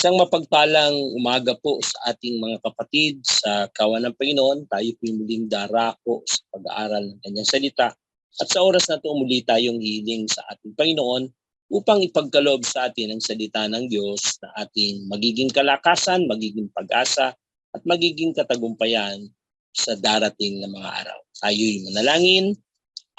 Isang mapagpalang umaga po sa ating mga kapatid sa kawan ng Panginoon. Tayo po muling darako sa pag-aaral ng kanyang salita. At sa oras na ito muli tayong hiling sa ating Panginoon upang ipagkaloob sa atin ang salita ng Diyos na ating magiging kalakasan, magiging pag-asa at magiging katagumpayan sa darating na mga araw. Tayo'y manalangin.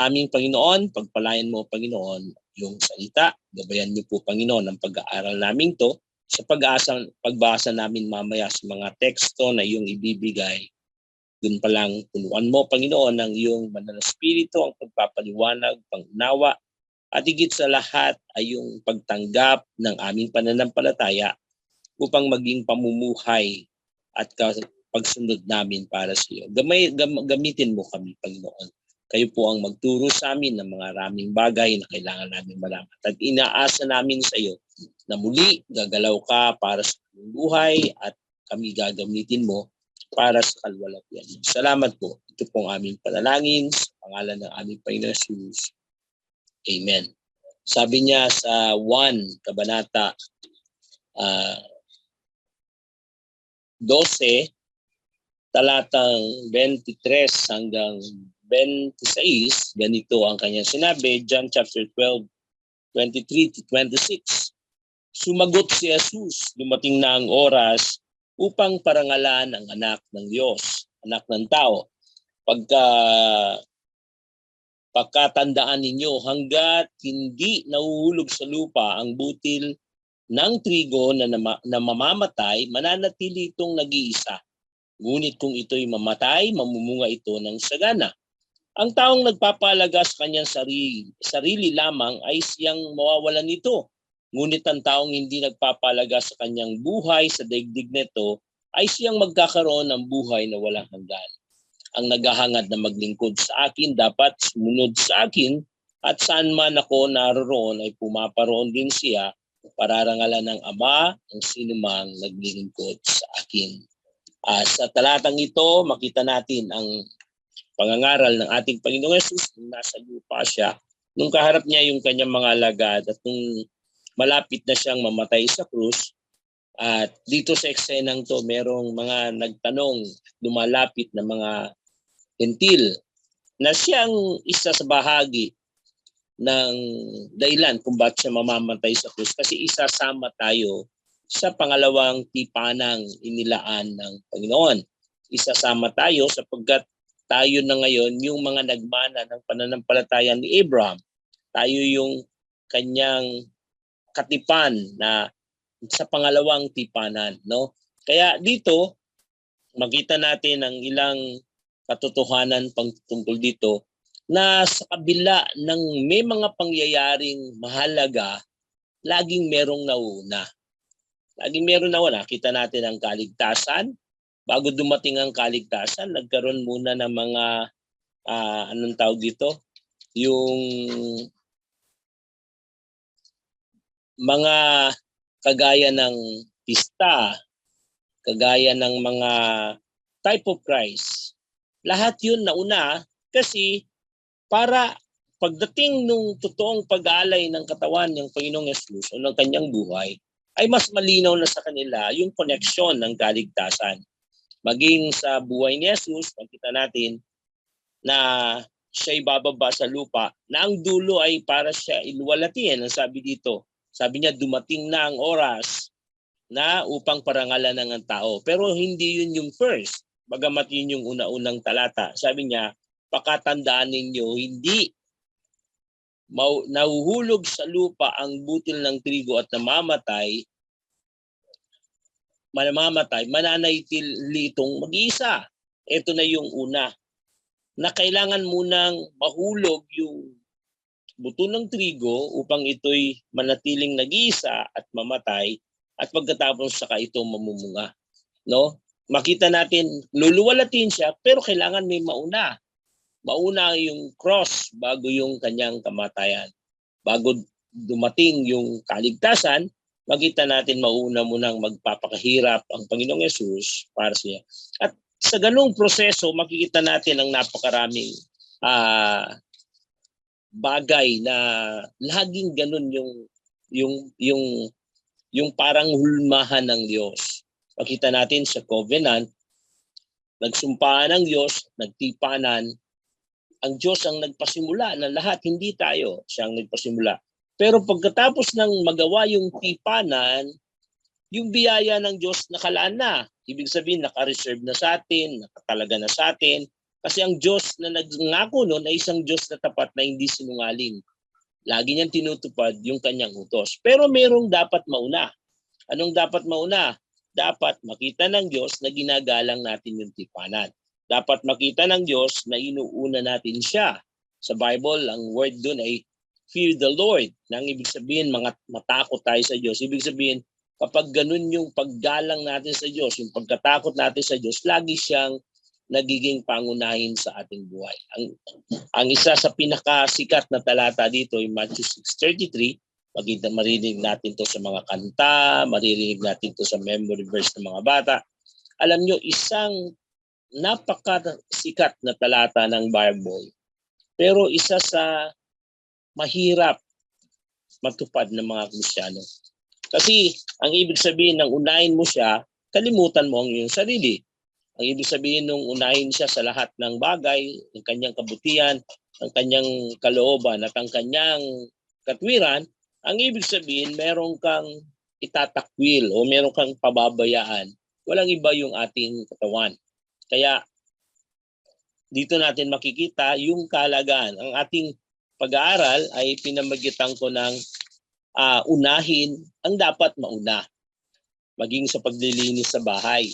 Aming Panginoon, pagpalayan mo Panginoon yung salita. Gabayan niyo po Panginoon ang pag-aaral namin to. Sa pagbasa namin mamaya sa mga teksto na iyong ibibigay, dun pa lang punuan mo, Panginoon, ng iyong banal na espiritu, ang pagpapaliwanag, pangunawa, at higit sa lahat ay yung pagtanggap ng aming pananampalataya upang maging pamumuhay at pagsunod namin para sa iyo. Gamitin mo kami, Panginoon. Kayo po ang magturo sa amin ng mga maraming bagay na kailangan namin malaman. At inaasa namin sa iyo na muli gagalaw ka para sa aming buhay at kami gagamitin mo para sa kalwalhatian. Salamat po. Ito pong aming panalangin sa pangalan ng aming Panginoon Jesus. Amen. Sabi niya sa 1 Kabanata 12, talatang 23 hanggang 26, ganito ang kanyang sinabi, John chapter 12, 23 to 26. Sumagot si Jesus, dumating na ang oras upang parangalan ang anak ng Diyos, anak ng tao. Pagkatandaan ninyo, hanggat hindi nahuhulog sa lupa ang butil ng trigo na mamamatay, mananatili itong nag-iisa. Ngunit kung ito'y mamatay, mamumunga ito ng sagana. Ang taong nagpapahalaga sa kanyang sarili lamang ay siyang mawawalan nito. Ngunit ang taong hindi nagpapahalaga sa kanyang buhay sa daigdig nito ay siyang magkakaroon ng buhay na walang hanggan. Ang naghahangad na maglingkod sa akin dapat sumunod sa akin, at saan man ako naroon ay pumaparoon din siya, pararangalan ng Ama ang sinumang naglilingkod sa akin. Sa talatang ito, makita natin ang pangangaral ng ating Panginoong Yesus nung nasa lupa siya, nung kaharap niya yung kanyang mga alagad at nung malapit na siyang mamatay sa krus. At dito sa eksenang to, merong mga nagtanong, lumalapit na mga hentil na siyang isa sa bahagi ng dahilan kung bakit siya mamamatay sa krus, kasi isasama tayo sa pangalawang tipanang inilaan ng Panginoon. Isasama tayo sapagkat tayo na ngayon yung mga nagmana ng pananampalataya ni Abraham. Tayo yung kanyang katipan na sa pangalawang tipanan, no? Kaya dito makita natin ang ilang katotohanan tungkol dito na sa kabila ng may mga pangyayaring mahalaga, laging merong nauna. Laging meron nauna. Kita natin ang kaligtasan. Bago dumating ang kaligtasan, nagkaroon muna ng mga anong tawag dito? Yung mga kagaya ng pista, kagaya ng mga type of Christ. Lahat yun nauna kasi para pagdating nung totoong pag-aalay ng katawan ng Panginoong Yesus o ng kanyang buhay, ay mas malinaw na sa kanila yung koneksyon ng kaligtasan. Maging sa buhay ni Jesus, makita natin na siya'y bababa sa lupa, na ang dulo ay para siya iluwalhatian. Ang sabi dito, sabi niya dumating na ang oras na upang parangalan ng tao. Pero hindi yun yung first, bagamat yun yung una-unang talata. Sabi niya, pakatandaan ninyo, hindi nahuhulog sa lupa ang butil ng trigo at namamatay, mananatili itong mag-iisa. Ito na yung una, na kailangan munang mahulog yung buto ng trigo upang ito'y manatiling nag-iisa at mamatay, at pagkatapos saka ito mamumunga. No? Makita natin, luluwalatin siya, pero kailangan may mauna. Mauna yung cross bago yung kanyang kamatayan. Bago dumating yung kaligtasan, makita natin mauna munang magpapakahirap ang Panginoong Yesus para siya. At sa ganung proseso, makikita natin ang napakaraming bagay na laging ganun yung yung parang hulmahan ng Diyos. Makita natin sa covenant, nagsumpaan ng Diyos, nagtipanan, ang Diyos ang nagpasimula ng lahat, hindi tayo. Siya ang nagpasimula. Pero pagkatapos ng magawa yung tipanan, yung biyaya ng Diyos nakalaan na. Ibig sabihin, naka-reserve na sa atin, nakatalaga na sa atin. Kasi ang Diyos na nagngako noon ay isang Diyos na tapat na hindi sinungaling. Lagi niyang tinutupad yung kanyang utos. Pero merong dapat mauna. Anong dapat mauna? Dapat makita ng Diyos na ginagalang natin yung tipanan. Dapat makita ng Diyos na inuuna natin siya. Sa Bible, ang word doon ay fear the Lord. Nang ibig sabihin, matakot tayo sa Diyos. Ibig sabihin, kapag ganun yung paggalang natin sa Diyos, yung pagkatakot natin sa Diyos, lagi siyang nagiging pangunahin sa ating buhay. Ang isa sa pinakasikat na talata dito ay Matthew 6:33. Marinig natin to sa mga kanta, maririnig natin to sa memory verse ng mga bata. Alam nyo, isang napakasikat na talata ng Bible, pero isa sa mahirap matupad ng mga Kristiyano. Kasi ang ibig sabihin ng unahin mo siya, kalimutan mo ang iyong sarili. Ang ibig sabihin nung unahin siya sa lahat ng bagay, ng kanyang kabutihan, ang kanyang kalooban at ang kanyang katwiran, ang ibig sabihin meron kang itatakwil o meron kang pababayaan. Walang iba yung ating katawan. Kaya dito natin makikita yung kahalagaan. Ang ating pag-aaral ay pinamagitan ko ng unahin ang dapat mauna. Maging sa paglilinis sa bahay.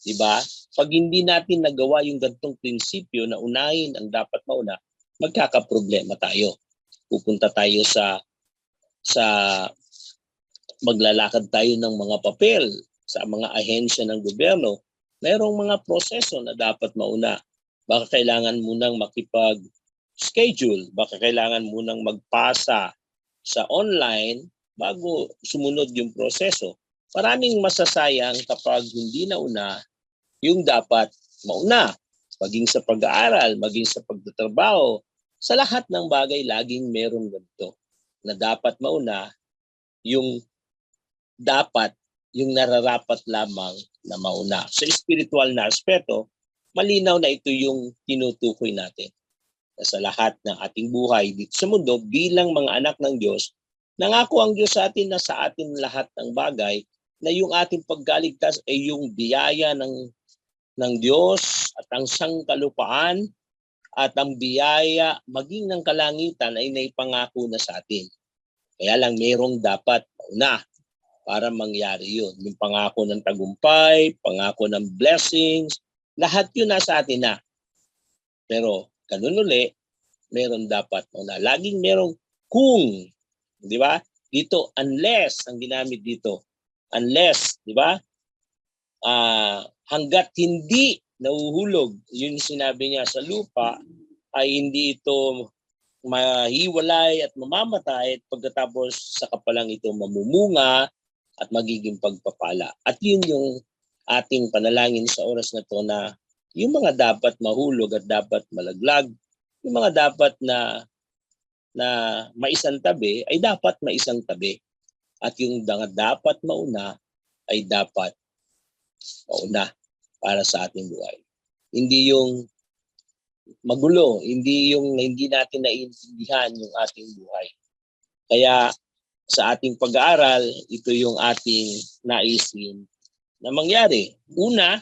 Diba? Pag hindi natin nagawa yung gantong prinsipyo na unahin ang dapat mauna, magkakaproblema tayo. Pupunta tayo sa maglalakad tayo ng mga papel sa mga ahensya ng gobyerno. Mayroong mga proseso na dapat mauna. Baka kailangan munang makipag-schedule, baka kailangan munang magpasa sa online bago sumunod yung proseso. Maraming masasayang kapag hindi nauna yung dapat mauna. Maging sa pag-aaral, maging sa pagtatrabaho, sa lahat ng bagay laging merong ganito na dapat mauna yung dapat, yung nararapat lamang na mauna. Sa spiritual na aspeto, malinaw na ito yung tinutukoy natin. Sa lahat ng ating buhay dito sa mundo bilang mga anak ng Diyos, nangako ang Diyos sa atin na sa atin lahat ng bagay na yung ating pagkaligtas ay yung biyaya ng Diyos at ang sangkalupaan at ang biyaya maging ng kalangitan ay naipangako na sa atin. Kaya lang mayroong dapat mauna para mangyari yun. Yung pangako ng tagumpay, pangako ng blessings, lahat yun nasa atin na. Pero ganun uli, meron dapat mauna. Laging merong kung, di ba? Dito, unless, ang ginamit dito, unless, di ba? Hanggat hindi nahuhulog, yun sinabi niya sa lupa, ay hindi ito mahiwalay at mamamatay at pagkatapos sa kapalang ito mamumunga at magiging pagpapala. At yun yung ating panalangin sa oras na to na yung mga dapat mahulog at dapat malaglag, yung mga dapat na maisang tabi ay dapat maisang tabi. At yung dapat mauna ay dapat mauna para sa ating buhay. Hindi yung magulo, hindi yung hindi natin naiintindihan yung ating buhay. Kaya sa ating pag-aaral, ito yung ating naisin na mangyari. Una,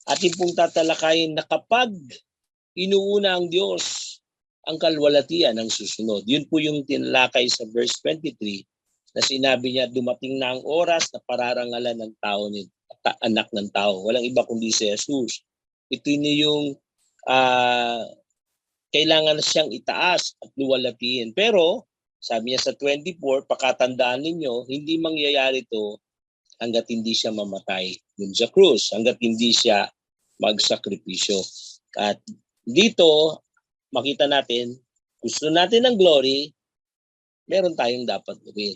ating pong tatalakayin na kapag inuuna ang Diyos ang kalwalatian ng susunod. Yun po yung tinalakay sa verse 23 na sinabi niya, dumating na ang oras na pararangalan ng tao ni anak ng tao. Walang iba kundi si Jesus. Ito yung kailangan siyang itaas at luwalhatiin. Pero, sabi niya sa 24, pakatandaan ninyo, hindi mangyayari ito hanggat hindi siya mamatay dun sa krus, hanggat hindi siya magsakripisyo. At dito, makita natin, gusto natin ng glory, meron tayong dapat gawin.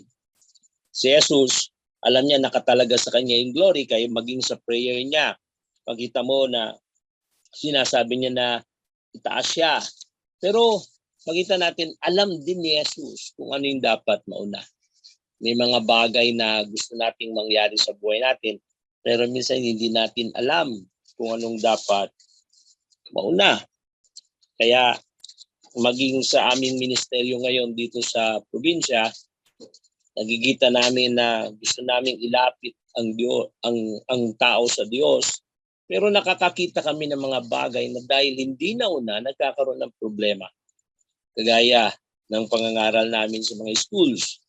Si Jesus, alam niya nakatalaga sa kanya yung glory, kaya maging sa prayer niya, makita mo na sinasabi niya na itaas siya. Pero makita natin, alam din ni Jesus kung ano yung dapat mauna. may mga bagay na gusto nating mangyari sa buhay natin, pero minsan hindi natin alam kung anong dapat mauna. Kaya maging sa aming ministeryo ngayon dito sa probinsya, nagigita namin na gusto naming ilapit ang Diyos, ang tao sa Diyos. Pero nakakakita kami ng mga bagay na dahil hindi nauna, nagkakaroon ng problema. Kagaya ng pangangaral namin sa mga schools.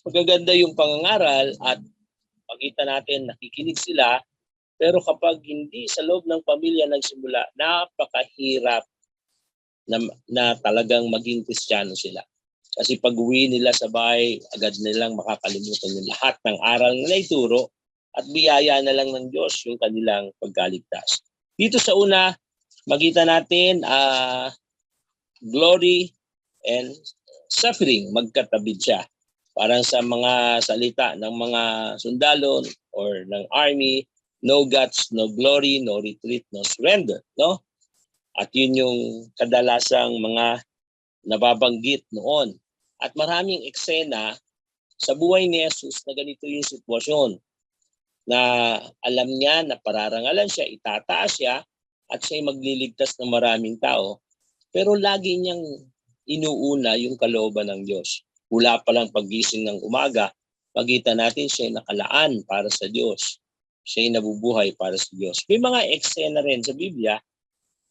Magaganda yung pangangaral at makita natin, nakikinig sila, pero kapag hindi sa loob ng pamilya nagsimula, napakahirap na talagang maging Kristiyano sila. Kasi pag uwi nila sa bahay, agad nilang makakalimutan yung lahat ng aral na naituro at biyaya na lang ng Diyos yung kanilang pagkaligtas. Dito sa una, makita natin glory and suffering, magkatabi siya. Parang sa mga salita ng mga sundalo or ng army, no guts, no glory, no retreat, no surrender. No? At yun yung kadalasang mga nababanggit noon. At maraming eksena sa buhay ni Jesus na ganito yung sitwasyon. Na alam niya na pararangalan siya, itataas siya, at siya'y magliligtas ng maraming tao. Pero lagi niyang inuuna yung kalooban ng Diyos. Mula pa lang paggising ng umaga, makita natin siya'y nakalaan para sa Diyos. Siya'y nabubuhay para sa Diyos. May mga eksena rin sa Biblia.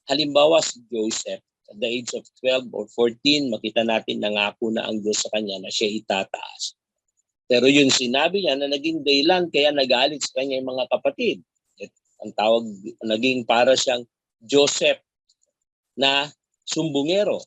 Halimbawa si Joseph. At the age of 12 or 14, makita natin nangako na ang Diyos sa kanya na siya itataas. Pero yun sinabi niya na naging dahilan kaya nagalit sa kanya yung mga kapatid. Ang tawag, naging para siyang Joseph na sumbungero.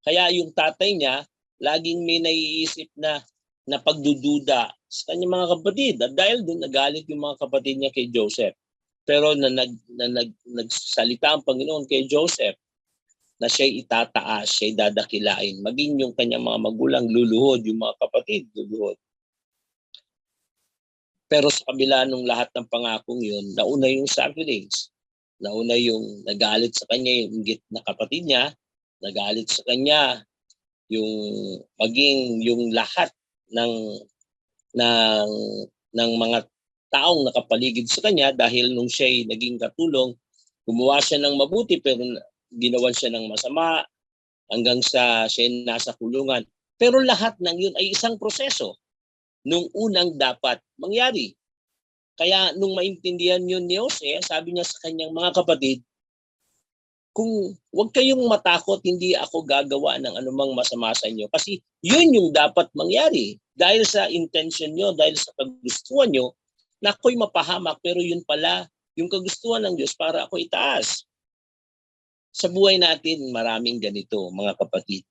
Kaya yung tatay niya, laging may naiisip na pagdududa sa kanyang mga kapatid. At dahil doon, nagalit yung mga kapatid niya kay Joseph. Pero nagsalita ang Panginoon kay Joseph, na siya'y itataas, siya'y dadakilain. Maging yung kanyang mga magulang luluhod, yung mga kapatid luluhod. Pero sa kabila ng lahat ng pangakong yun, nauna yung sufferings. Nauna yung nagalit sa kanya yung inggit na kapatid niya, nagalit sa kanya yung maging yung lahat ng mga taong nakapaligid sa kanya dahil nung siya'y naging katulong, gumawa siya ng mabuti pero ginawan siya ng masama hanggang sa siya nasa kulungan. Pero lahat ng yun ay isang proseso nung unang dapat mangyari. Kaya nung maintindihan yun ni Jose, sabi niya sa kanyang mga kapatid, kung huwag kayong matakot, hindi ako gagawa ng anumang masama sa inyo. Kasi yun yung dapat mangyari. Dahil sa intention nyo, dahil sa kagustuhan nyo, na ako'y mapahamak, pero yun pala, yung kagustuhan ng Diyos para ako itaas. Sa buhay natin, maraming ganito, mga kapatid.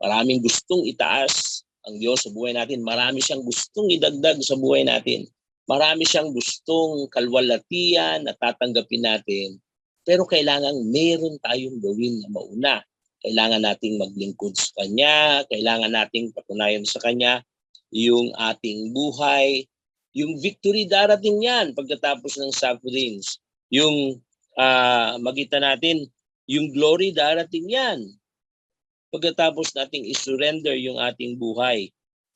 Maraming gustong itaas ang Diyos sa buhay natin. Marami siyang gustong idagdag sa buhay natin. Marami siyang gustong kalwalatian na tatanggapin natin. Pero kailangan meron tayong gawin na mauna. Kailangan nating maglingkod sa Kanya. Kailangan nating patunayan sa Kanya yung ating buhay. Yung victory darating yan pagkatapos ng sufferings. Yung makita natin, yung glory darating yan. Pagkatapos nating isurrender yung ating buhay.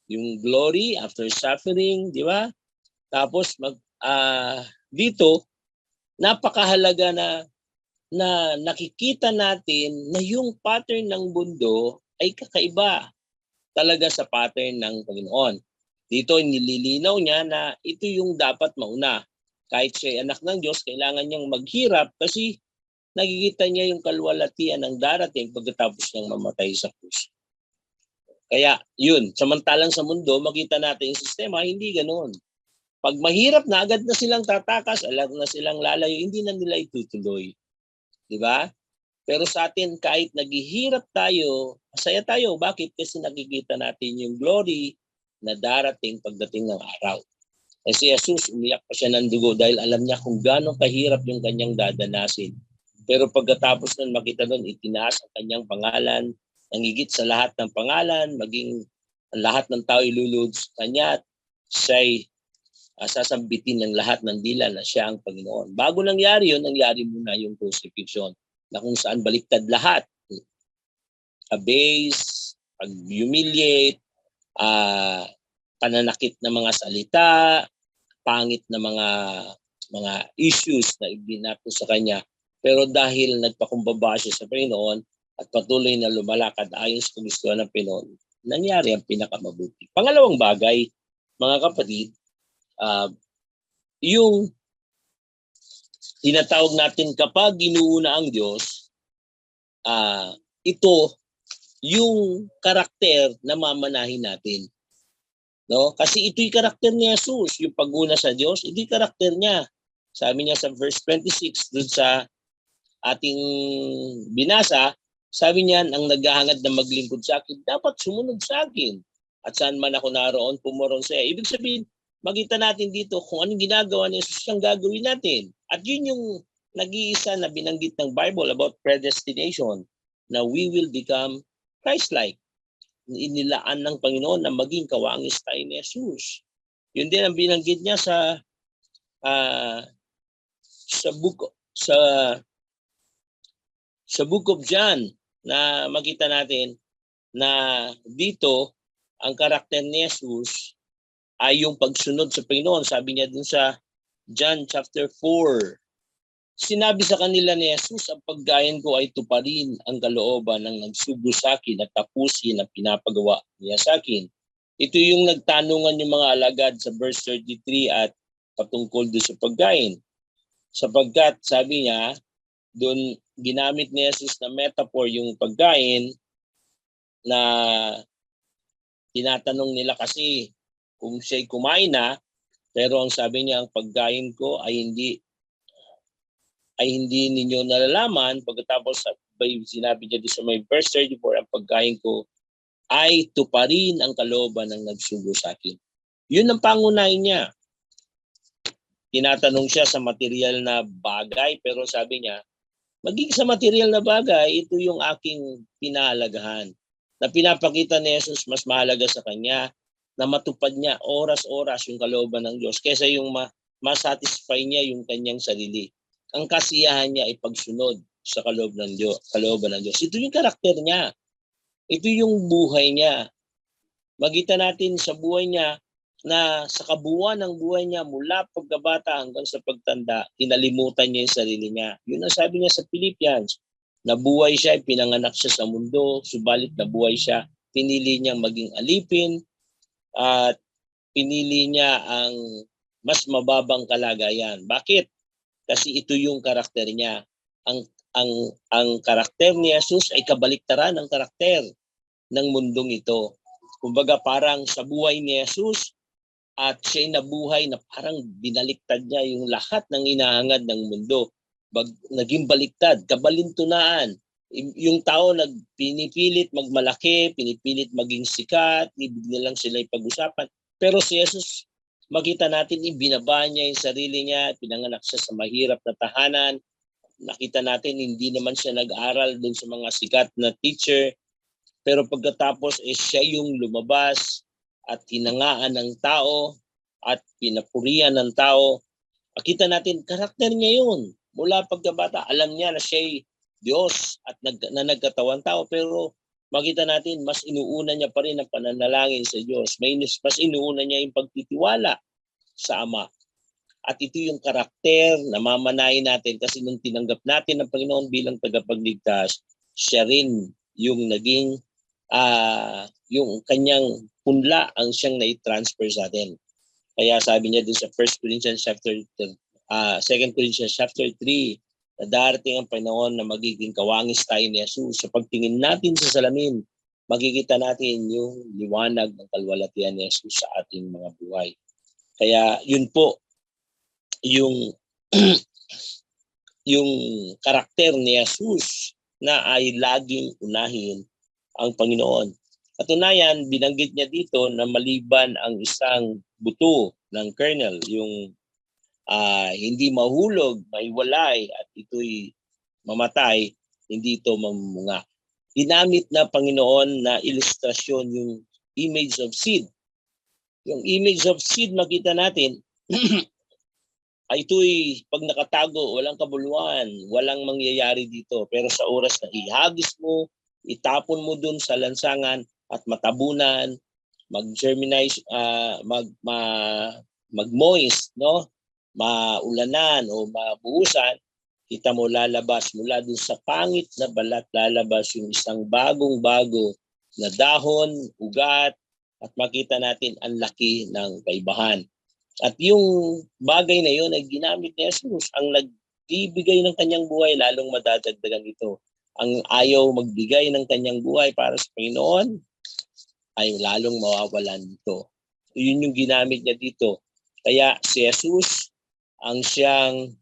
Yung glory after suffering, di ba? Tapos dito, napakahalaga na nakikita natin na yung pattern ng mundo ay kakaiba talaga sa pattern ng Panginoon. Dito nililinaw niya na ito yung dapat mauna. Kahit siya anak ng Diyos, kailangan niyang maghirap kasi nakikita niya yung kalwalatian ng darating pagkatapos niyang mamatay sa krus. Kaya yun, samantalang sa mundo, makita natin yung sistema, hindi ganoon. Pag mahirap na, agad na silang tatakas, agad na silang lalayo, hindi na nila itutuloy. Di ba? Pero sa atin, kahit naghihirap tayo, masaya tayo. Bakit? Kasi nakikita natin yung glory na darating pagdating ng araw. Kasi Jesus, umiyak pa siya ng dugo dahil alam niya kung gaano kahirap yung kanyang dadanasin. Pero pagkatapos nun, makita nun, itinaas ang kanyang pangalan, nangigit sa lahat ng pangalan, maging ang lahat ng tao ilulod sa kanya at siya'y sasambitin ng lahat ng dila na siya ang Panginoon. Bago nangyari yun, nangyari muna yung crucifixion na kung saan baliktad lahat. Abase, pag-humiliate, pananakit na mga salita, pangit na mga issues na ibinato sa kanya. Pero dahil nagpakumbaba siya sa Panginoon at patuloy na lumalakad ayon sa kagustuhan ng Panginoon, nangyari ang pinakamabuti. Pangalawang bagay, mga kapatid, yung tinatawag natin kapag inuuna ang Diyos, ito yung karakter na mamanahin natin. No? Kasi ito'y karakter ni Jesus, yung pag-una sa Diyos, ito'y karakter niya. Sabi niya sa verse 26 dun sa ating binasa, sabi niya, ang naghahangad na maglingkod sa akin, dapat sumunod sa akin. At saan man ako naroon, pumoron sa iya. Ibig sabihin, makita natin dito kung anong ginagawa ni Jesus ang gagawin natin. At yun yung nag-iisa na binanggit ng Bible about predestination, na we will become Christ-like. Inilaan ng Panginoon na maging kawangis tayo ni Jesus. Yun din ang binanggit niya sa book of John, na makita natin na dito ang karakter ni Jesus ay yung pagsunod sa Panginoon. Sabi niya dun sa John chapter 4, sinabi sa kanila ni Jesus, ang paggayon ko ay tuparin ang kalooban ng nagsugo sa akin at tapusin ang pinapagawa niya sa akin. Ito yung nagtanungan yung mga alagad sa verse 33 at patungkol doon sa paggayon. Sapagkat sabi niya, doon ginamit ni Jesus na metaphor yung pagkain, na tinatanong nila kasi kung siya'y kumain na, pero ang sabi niya, ang pagkain ko ay hindi ninyo nalalaman. Pagkatapos sinabi niya sa may verse 34, ang pagkain ko ay tuparin ang kalooban ng nagsugo sa akin. Yun ang pangunahin niya. Tinatanong siya sa material na bagay, pero sabi niya, maging sa material na bagay, ito yung aking pinahalagahan. Na pinapakita ni Jesus, mas mahalaga sa kanya na matupad niya oras-oras yung kalooban ng Diyos kaysa yung masatisfy niya yung kanyang sarili. Ang kasiyahan niya ay pagsunod sa kalooban ng Diyos. Ito yung karakter niya. Ito yung buhay niya. Makita natin sa buhay niya na sa kabuuan ng buhay niya mula pagkabata hanggang sa pagtanda, kinalimutan niya yung sarili niya. Yun ang sabi niya sa Philippians. Nabuhay siya, pinanganak siya sa mundo, subalit nabuhay siya. Pinili niyang maging alipin at pinili niya ang mas mababang kalagayan. Bakit? Kasi ito yung karakter niya. Ang karakter ni Jesus ay kabaliktaran ng karakter ng mundong ito. Kumbaga parang sa buhay ni Jesus at siya'y nabuhay na parang binaliktad niya yung lahat ng inahangad ng mundo. Naging baliktad, kabalintunaan. Yung tao pinipilit magmalaki, pinipilit maging sikat, ibig nilang sila ipag-usapan. Pero si Jesus, makita natin, ibinaba niya yung sarili niya, pinanganak siya sa mahirap na tahanan. Nakita natin, hindi naman siya nag-aral dun sa mga sikat na teacher. Pero pagkatapos, siya yung lumabas at hinangaan ng tao at pinapurihan ng tao. Makita natin, karakter niya yun. Mula pagkabata, alam niya na siya'y Diyos at na nagkatawan tao. Pero makita natin, mas inuuna niya pa rin ang pananalangin sa Diyos. Mas inuuna niya yung pagtitiwala sa Ama. At ito yung karakter na mamanahin natin kasi nung tinanggap natin ang Panginoon bilang tagapagligtas, siya rin yung naging, yung kanyang punla ang siyang na-transfer sa atin. Kaya sabi niya dun sa 2 Corinthians chapter 3, na darating ang Panginoon na magiging kawangis tayo ni Jesus. Sa pagtingin natin sa salamin, makikita natin yung liwanag ng kalwalatian ni Jesus sa ating mga buhay. Kaya yun po, yung karakter ni Jesus na ay laging unahin ang Panginoon. Katunayan, binanggit niya dito na maliban ang isang buto ng kernel, yung hindi mahulog, maiwalay at ito'y mamatay, hindi ito mamunga. Ginamit na Panginoon na ilustrasyon yung image of seed. Yung image of seed, makita natin, ay ito'y pag nakatago, walang kabuluhan, walang mangyayari dito. Pero sa oras na ihagis mo, itapon mo dun sa lansangan at matabunan, mag-germinize, mag-moist, no? Maulanan o mabuhusan, kita mo lalabas mula dun sa pangit na balat, lalabas yung isang bagong-bago na dahon, ugat, at makita natin ang laki ng kaibahan. At yung bagay na yun ay ginamit ni Jesus, ang nagbibigay ng kanyang buhay, lalong madadagdagan ito. Ang ayaw magbigay ng kanyang buhay para sa Panginoon, ay lalong mawawalan nito. Yun yung ginamit niya dito. Kaya si Jesus, ang siyang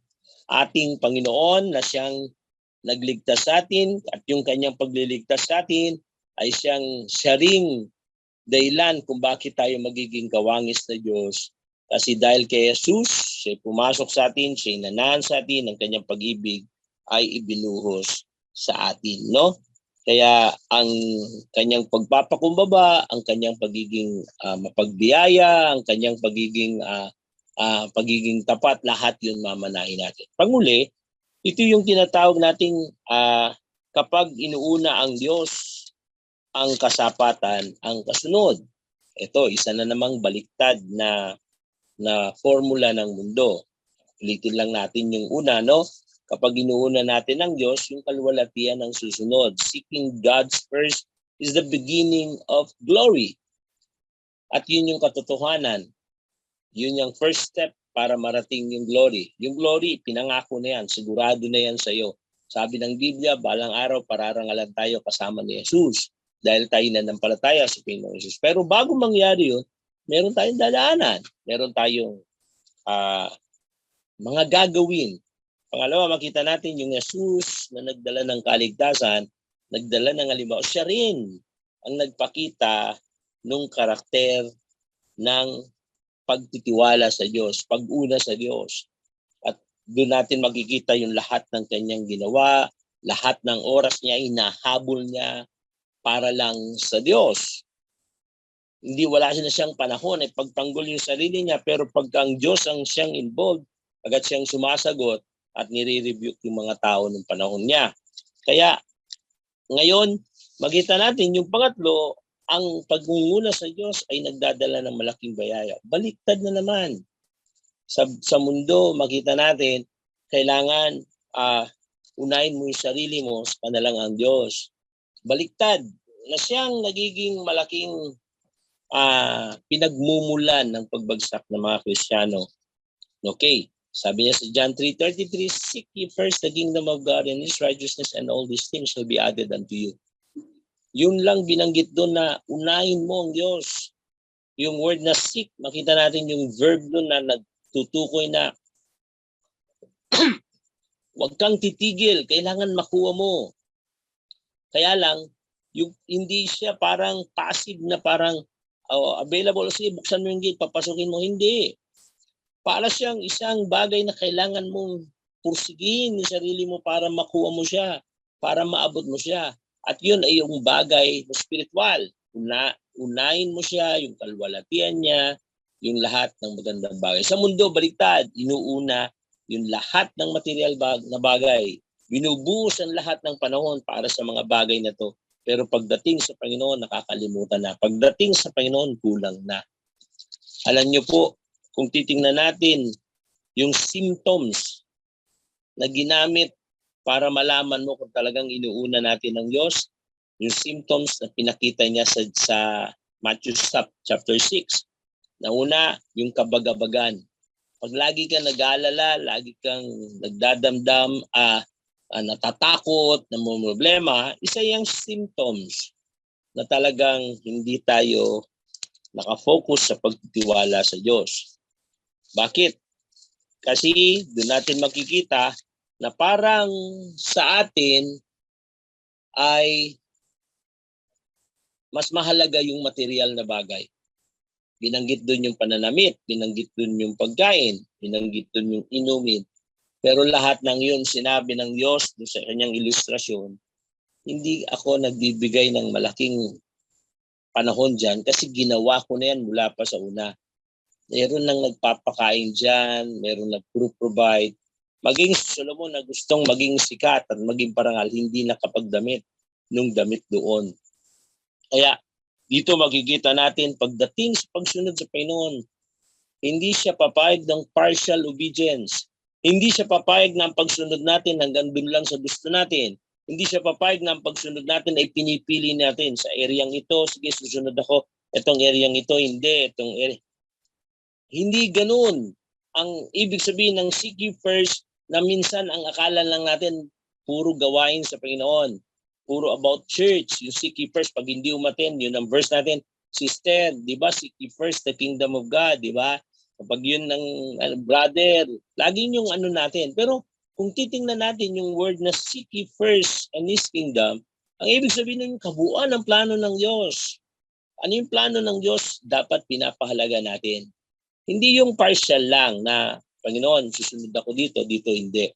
ating Panginoon na siyang nagligtas sa atin at yung kanyang pagliligtas sa atin ay siya ring dahilan kung bakit tayo magiging kawangis na Diyos. Kasi dahil kay Jesus, siya pumasok sa atin, siya inanahan sa atin, ang kanyang pag-ibig ay ibinuhos sa atin, no? Kaya ang kanyang pagpapakumbaba, ang kanyang pagiging mapagbiyaya, ang kanyang pagiging tapat, lahat yun mamanahin natin. Panguli, ito yung tinatawag nating kapag inuuna ang Diyos ang kasapatan, ang kasunod. Ito, isa na namang baliktad na formula ng mundo. Ulitin lang natin yung una, no? Kapag inuuna natin ang Diyos, yung kalwalatian ang susunod. Seeking God's first is the beginning of glory. At yun yung katotohanan. Yun yung first step para marating yung glory. Yung glory, pinangako na yan. Sigurado na yan sa iyo. Sabi ng Biblia, balang araw pararangalan tayo kasama ni Jesus. Dahil tayo nanampalataya sa Panginoong Jesus. Pero bago mangyari yun, meron tayong dadaanan. Meron tayong mga gagawin. Pangalawa, makita natin yung Jesus na nagdala ng kaligtasan, nagdala ng halimbawa. Siya rin ang nagpakita ng karakter ng pagtitiwala sa Diyos, pag-una sa Diyos. At doon natin makikita yung lahat ng kanyang ginawa, lahat ng oras niya, inahabol niya para lang sa Diyos. Hindi wala siyang panahon ay pagtanggol yung sarili niya, pero pagka ang Diyos ang siyang involved, agad siyang sumasagot at nire-rebuke yung mga tao ng panahon niya. Kaya ngayon, makita natin yung pangatlo, ang pagmumuna sa Diyos ay nagdadala ng malaking bayaya. Baliktad na naman. Sa mundo, makita natin, kailangan unahin mo yung sarili mo sa kanalang ang Diyos. Baliktad na siyang nagiging malaking pinagmumulan ng pagbagsak ng mga Kristiyano. Okay, sabi niya sa John 3:33, seek ye first the kingdom of God and His righteousness, and all these things shall be added unto you. Yun lang binanggit doon na unahin mo ang Diyos. Yung word na seek, makita natin yung verb doon na nagtutukoy na huwag kang titigil, kailangan makuha mo. Kaya lang, yung, hindi siya parang passive na parang available, sige, buksan mo yung gate, papasukin mo. Hindi. Para siyang isang bagay na kailangan mong pursigin yung sarili mo para makuha mo siya, para maabot mo siya. At yun ay yung bagay na spiritual. Unahin mo siya, yung kalwalatian niya, yung lahat ng magandang bagay. Sa mundo, baliktad, inuuna yung lahat ng material na bagay. Binubuhos ang lahat ng panahon para sa mga bagay na to. Pero pagdating sa Panginoon, nakakalimutan na. Pagdating sa Panginoon, kulang na. Alam niyo po, kung titingnan natin yung symptoms na ginamit para malaman mo kung talagang inuuna natin ng Diyos, yung symptoms na pinakita niya sa Matthew chapter 6. Na una, yung kabagabagan. Pag lagi kang nag-aalala, lagi kang nagdadamdam, natatakot, namumroblema, isa yung symptoms na talagang hindi tayo nakafocus sa pagtitiwala sa Diyos. Bakit? Kasi doon natin makikita na parang sa atin ay mas mahalaga yung material na bagay. Binanggit doon yung pananamit, binanggit doon yung pagkain, binanggit doon yung inumin. Pero lahat ng yun sinabi ng Diyos doon sa kanyang ilustrasyon, hindi ako nagbibigay ng malaking panahon dyan kasi ginawa ko na yan mula pa sa una. Meron nang nagpapakain dyan, meron nag-provide. Maging si Solomon na gustong maging sikat at maging parangal, hindi nakapagdamit nung damit doon. Kaya Dito makikita natin pagdating sa pagsunod sa Panginoon, hindi siya papayag ng partial obedience. Hindi siya papayag na ang pagsunod natin hanggang dun lang sa gusto natin. Hindi siya papayag na ang pagsunod natin ay pinipili natin sa areang ito. Sige, susunod ako. Itong areang ito, hindi. Itong area. Hindi ganun. Ang ibig sabihin ng seek ye first na minsan ang akala lang natin puro gawain sa Panginoon. Puro about church. Yung seek ye first, pag hindi umaten, yun ang verse natin. Sister, di ba? Seek ye first the kingdom of God, di ba? Kapag yun ng brother, laging yung ano natin. Pero kung titingnan natin yung word na seek ye first and His kingdom, ang ibig sabihin ng kabuuan ng plano ng Diyos. Ano yung plano ng Diyos? Dapat pinapahalaga natin. Hindi yung partial lang na, Panginoon, susunod ako dito, dito hindi.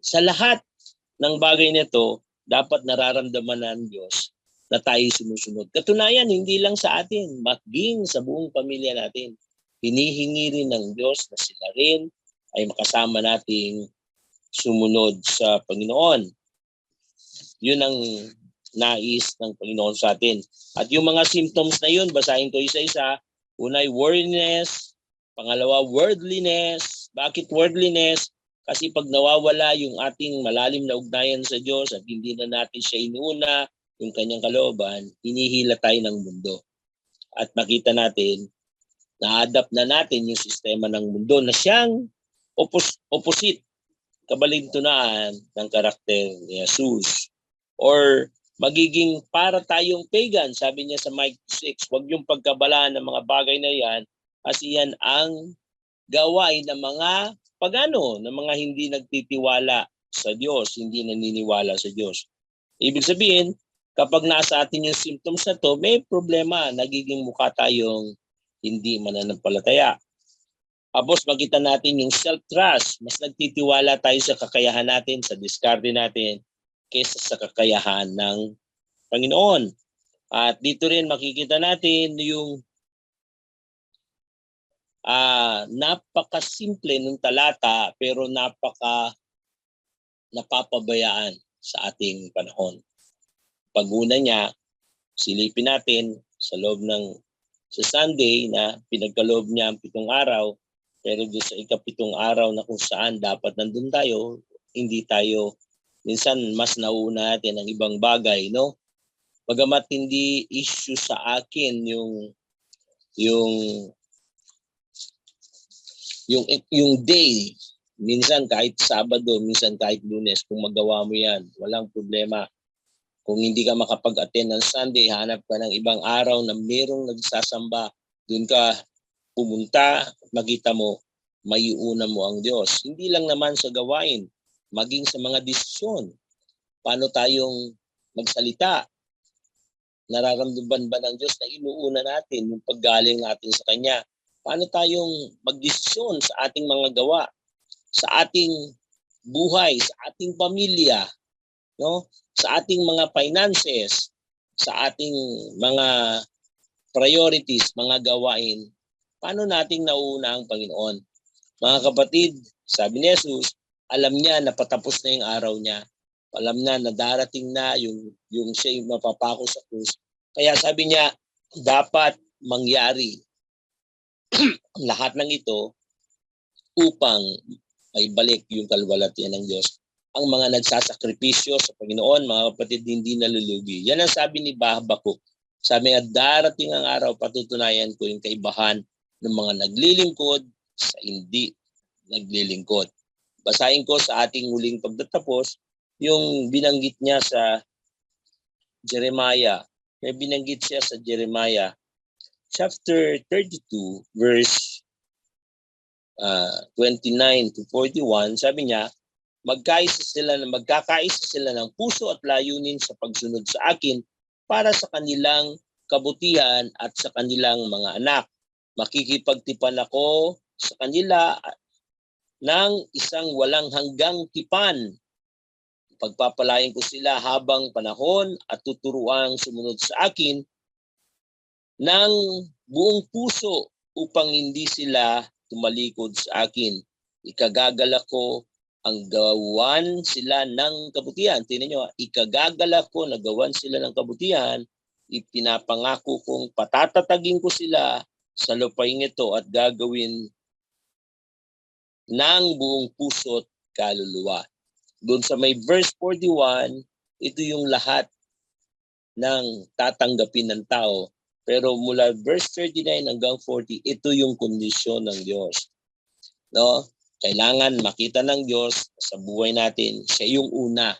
Sa lahat ng bagay nito, dapat nararamdaman ng Diyos na tayo sumusunod. Katunayan, hindi lang sa atin, maging sa buong pamilya natin. Hinihingi rin ng Diyos na sila rin ay makasama nating sumunod sa Panginoon. Yun ang nais ng Panginoon sa atin. At yung mga symptoms na yun, basahin ko isa-isa. Una ay worldliness, pangalawa worldliness. Bakit worldliness? Kasi pag nawawala yung ating malalim na ugnayan sa Diyos at hindi na natin siya inuuna, yung kanyang kalooban, hinihila tayo ng mundo. At makita natin, na-adapt na natin yung sistema ng mundo na siyang opposite, kabaligtunaan ng karakter ni Jesus. Or magiging para tayong pagan, sabi niya sa Mike 6, huwag yung pagkabalaan ng mga bagay na yan kasi yan ang gawain ng mga pagano, ng mga hindi nagtitiwala sa Diyos, hindi naniniwala sa Diyos. Ibig sabihin, kapag nasa atin yung symptoms na to, may problema, nagiging mukha tayong hindi mananampalataya. Tapos makita natin yung self-trust, mas nagtitiwala tayo sa kakayahan natin, sa diskarte natin, kaysa sa kakayahan ng Panginoon. At dito rin makikita natin yung napakasimple ng talata pero napapabayaan sa ating panahon. Pag-una niya, silipin natin sa loob ng sa Sunday na pinagkaloob niya ang 7 araw, pero doon sa ika-7 araw na kung saan dapat nandun tayo, hindi tayo, minsan mas nauuna natin ang ibang bagay, no? Bagamat hindi issue sa akin yung day, minsan kahit Sabado, minsan kahit Lunes, kung magawa mo yan, walang problema. Kung hindi ka makapag-attend ng Sunday, hanap ka ng ibang araw na mayroong nagsasamba, doon ka pumunta, makita mo, maiuna mo ang Diyos. Hindi lang naman sa gawain, maging sa mga desisyon. Paano tayong magsalita? Nararamdaman ba ng Diyos na inuuna natin yung paggaling natin sa Kanya? Paano tayong magdesisyon sa ating mga gawa, sa ating buhay, sa ating pamilya, no? Sa ating mga finances, sa ating mga priorities, mga gawain, paano nating nauuna ang Panginoon? Mga kapatid, sabi ni Jesus, alam niya na patapos na yung araw niya. Alam na darating na yung siya yung mapapako sa krus. Kaya sabi niya, dapat mangyari lahat ng ito upang ay balik yung kalwalhatian ng Diyos. Ang mga nagsasakripisyo sa Panginoon, mga kapatid, hindi nalulugi. Yan ang sabi ni Habakuk. Sabi nga, darating ang araw, patutunayan ko yung kaibahan ng mga naglilingkod sa hindi naglilingkod. Basahin ko sa ating huling pagtatapos, yung binanggit niya sa Jeremiah. May binanggit siya sa Jeremiah chapter 32, verse 29 to 41, sabi niya, magkakaisa sila ng puso at layunin sa pagsunod sa akin para sa kanilang kabutihan at sa kanilang mga anak. Makikipagtipan ako sa kanila ng isang walang hanggang tipan. Pagpapalain ko sila habang panahon at tuturuan sumunod sa akin ng buong puso upang hindi sila tumalikod sa akin. Ikagagalak ko ang gawan sila ng kabutihan. Tingnan nyo, ikagagalak ko na gawan sila ng kabutihan ipinapangako kong patatatagin ko sila sa lupaing ito at gagawin ng buong puso't kaluluwa. Doon sa may verse 41, ito yung lahat ng tatanggapin ng tao. Pero mula verse 39 hanggang 40, ito yung kondisyon ng Diyos. No? Kailangan makita ng Diyos sa buhay natin, siya yung una.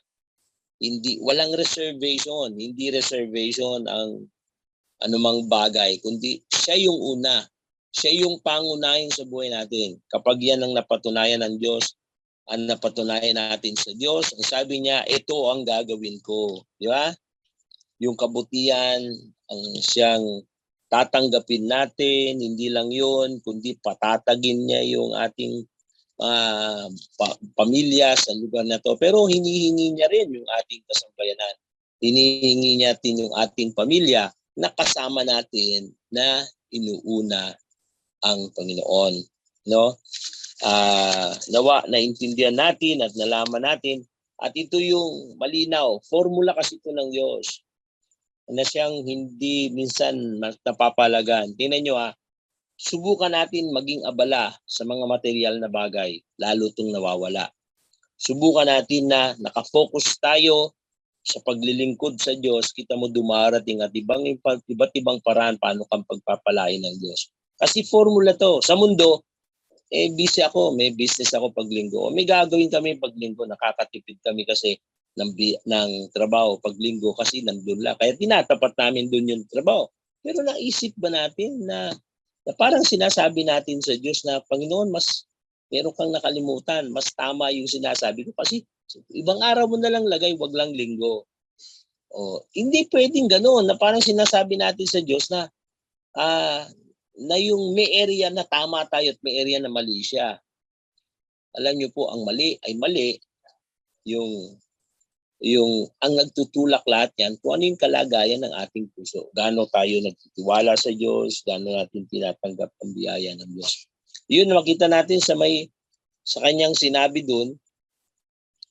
Walang reservation, hindi reservation ang anumang bagay, kundi siya yung una. Siya yung pangunahin sa buhay natin. Kapag yan ang napatunayan ng Diyos, ang napatunayan natin sa Diyos, ang sabi niya, ito ang gagawin ko. Di ba? Yung kabutihan, ang siyang tatanggapin natin, hindi lang yun, kundi patatagin niya yung ating pamilya sa lugar na to. Pero hinihingi niya rin yung ating kasambayanan. Hinihingi niya din yung ating pamilya na kasama natin na inuuna ang Panginoon. No? Nawa, naintindihan natin at nalaman natin at ito yung malinaw. Formula kasi ito ng Diyos na siyang hindi minsan napapalagan. Tingnan nyo subukan natin maging abala sa mga material na bagay, lalo itong nawawala. Subukan natin na nakafocus tayo sa paglilingkod sa Diyos, kita mo dumarating at iba't ibang paraan paano kang pagpapalain ng Diyos. Kasi formula to. Sa mundo, busy ako, may business ako paglinggo. May gagawin kami paglinggo, nakakatipid kami kasi ng trabaho paglinggo kasi nandun lang. Kaya tinatapat namin dun yung trabaho. Pero naisip ba natin na parang sinasabi natin sa Diyos na, Panginoon, mas meron kang nakalimutan, mas tama yung sinasabi ko kasi ibang araw mo na lang lagay, wag lang linggo. Hindi pwedeng gano'n na parang sinasabi natin sa Diyos na na yung may area na tama tayo at may area na mali siya. Alam niyo po, ang mali ay mali. Yung ang nagtutulak lahat yan, kung ano yung kalagayan ng ating puso. Gaano tayo nagtitiwala sa Diyos, gaano natin tinatanggap ang biyaya ng Diyos. Yun, makita natin sa kanyang sinabi doon,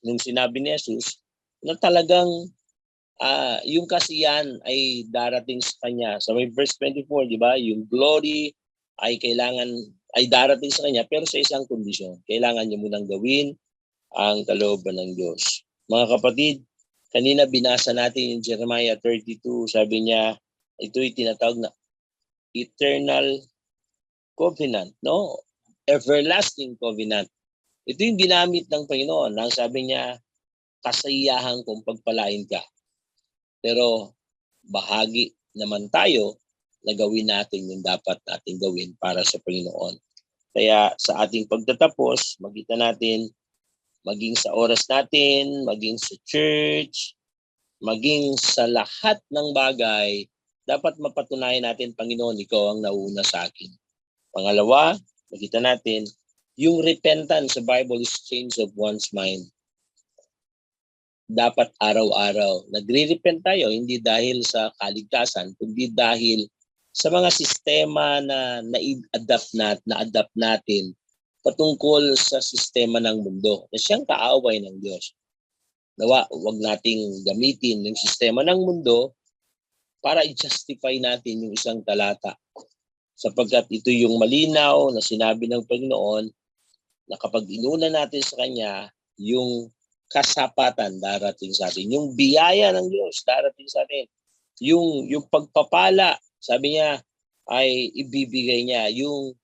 nung sinabi ni Jesus, na talagang yung kasiyan ay darating sa kanya. Sa may verse 24, di ba? Yung glory ay darating sa kanya, pero sa isang kondisyon. Kailangan niya munang gawin ang kalooban ng Diyos. Mga kapatid, kanina binasa natin yung Jeremiah 32, sabi niya, ito'y tinatawag na eternal covenant, no? Everlasting covenant. Ito yung ginamit ng Panginoon. Ang sabi niya, kasayahan kung pagpalain ka. Pero bahagi naman tayo na gawin natin yung dapat natin gawin para sa Panginoon. Kaya sa ating pagtatapos, makita natin, maging sa oras natin, maging sa church, maging sa lahat ng bagay, dapat mapatunayan natin, Panginoon, ikaw ang nauna sa akin. Pangalawa, makita natin, yung repentance sa Bible is change of one's mind. Dapat araw-araw nagre-repent tayo, hindi dahil sa kaligtasan, kundi dahil sa mga sistema na na-adapt natin patungkol sa sistema ng mundo na siyang kaaway ng Diyos. Nawa, huwag nating gamitin yung sistema ng mundo para i-justify natin yung isang talata. Sapagkat ito yung malinaw na sinabi ng Panginoon na kapag inuna natin sa Kanya, yung kasapatan darating sa atin. Yung biyaya ng Diyos darating sa atin. Yung pagpapala, sabi niya, ay ibibigay niya. Yung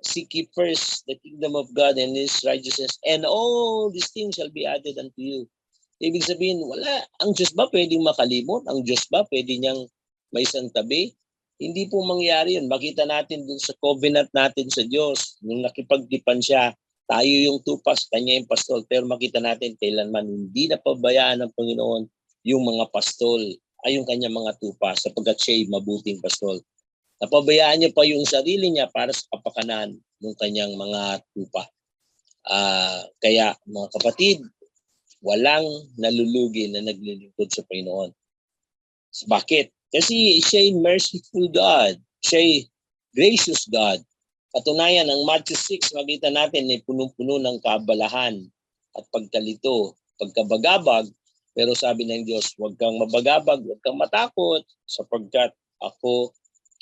seek ye first the kingdom of God and His righteousness, and all these things shall be added unto you. Ibig sabihin, ang Diyos ba pwedeng makalimot? Ang Diyos ba pwede niyang may isang tabi? Hindi po mangyari yun. Makita natin dun sa covenant natin sa Diyos. Nung nakipagtipan siya, tayo yung tupas, kanya yung pastol. Pero makita natin, kailanman hindi napabayaan ng Panginoon yung mga pastol ay yung kanya mga tupas sapagkat siya'y mabuting pastol. Napabayaan niya pa yung sarili niya para sa kapakanan ng kanyang mga tupa. Kaya mga kapatid, walang nalulugi na naglilingkod sa Panginoon. Bakit? Kasi siya'y merciful God. Siya'y gracious God. Katunayan, ang Matthew 6, makita natin ay punong-puno ng kaabalahan at pagkalito, pagkabagabag, Pero sabi ng Diyos, huwag kang mabagabag, huwag kang matakot sapagkat ako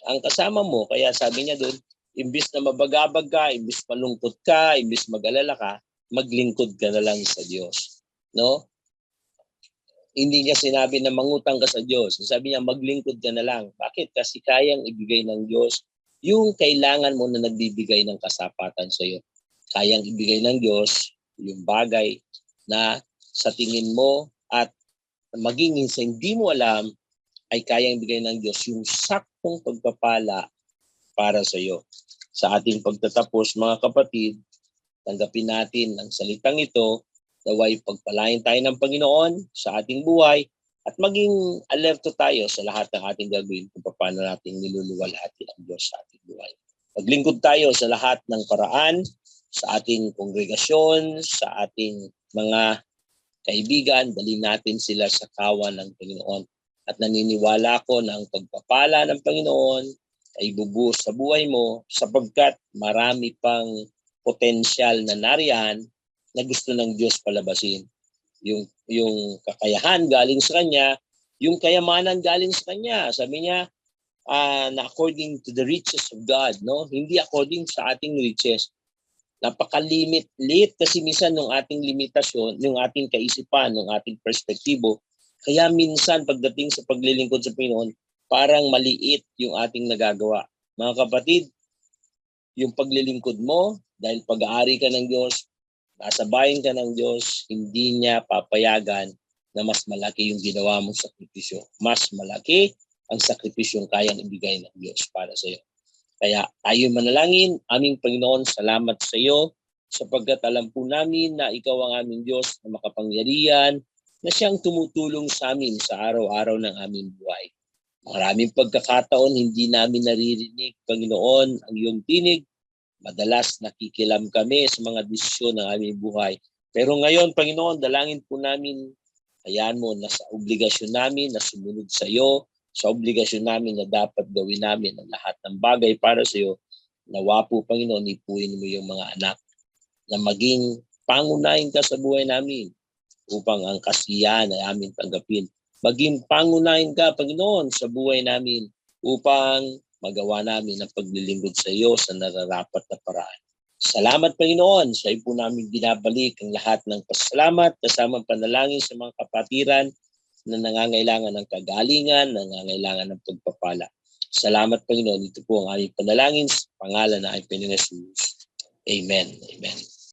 ang kasama mo. Kaya sabi niya doon, imbis na mabagabag ka, imbis malungkot ka, imbis mag-alala ka, maglingkod ka na lang sa Diyos. No? Hindi niya sinabi na mangutang ka sa Diyos. Sabi niya, maglingkod ka na lang. Bakit? Kasi kayang ibigay ng Diyos yung kailangan mo na nagbibigay ng kasapatan sa iyo. Kayang ibigay ng Diyos yung bagay na sa tingin mo at maging sa hindi mo alam ay kayang ibigay ng Diyos yung saktong pagpapala para sa iyo. Sa ating pagtatapos, mga kapatid, tanggapin natin ang salitang ito, naway pagpalain tayo ng Panginoon sa ating buhay at maging alerto tayo sa lahat ng ating gagawin kung paano natin niluluwalhati ang Diyos sa ating buhay. Maglingkod tayo sa lahat ng paraan, sa ating kongregasyon, sa ating mga kaibigan, dalhin natin sila sa kawan ng Panginoon. At naniniwala ko na ang pagpapala ng Panginoon ay bubuhos sa buhay mo sapagkat marami pang potensyal na nariyan na gusto ng Diyos palabasin. Yung kakayahan galing sa Kanya, yung kayamanan galing sa Kanya. Sabi niya, na according to the riches of God, no? Hindi according sa ating riches. Napaka-limit kasi minsan ng ating limitasyon, yung ating kaisipan, ng ating perspektibo. Kaya minsan pagdating sa paglilingkod sa Panginoon, parang maliit yung ating nagagawa. Mga kapatid, yung paglilingkod mo, dahil pag-aari ka ng Diyos, nasa bayan ka ng Diyos, hindi niya papayagan na mas malaki yung ginawa mong sakripisyo. Mas malaki ang sakripisyong kayang ibigay ng Diyos para sa iyo. Kaya tayo manalangin, aming Panginoon, salamat sa iyo sapagkat alam po namin na ikaw ang aming Diyos na makapangyarihan na siyang tumutulong sa amin sa araw-araw ng aming buhay. Maraming pagkakataon hindi namin naririnig, Panginoon, ang iyong tinig. Madalas nakikilam kami sa mga desisyon ng aming buhay. Pero ngayon, Panginoon, dalangin po namin, hayaan mo na sa obligasyon namin na sumunod sa iyo, sa obligasyon namin na dapat gawin namin ang lahat ng bagay para sa iyo. Nawa po, Panginoon, ipuin mo yung mga anak na maging pangunahin ka sa buhay namin upang ang kasiyahan ay aming tanggapin. Maging pangunahin ka, Panginoon, sa buhay namin upang magawa namin ang paglilingkod sa iyo sa nararapat na paraan. Salamat, Panginoon. Sa iyo po namin binabalik ang lahat ng pasalamat kasama panalangin sa mga kapatiran na nangangailangan ng kagalingan, nangangailangan ng pagpapala. Salamat, Panginoon. Ito po ang aming panalangin sa pangalan ng Panginoon Jesus. Amen. Amen.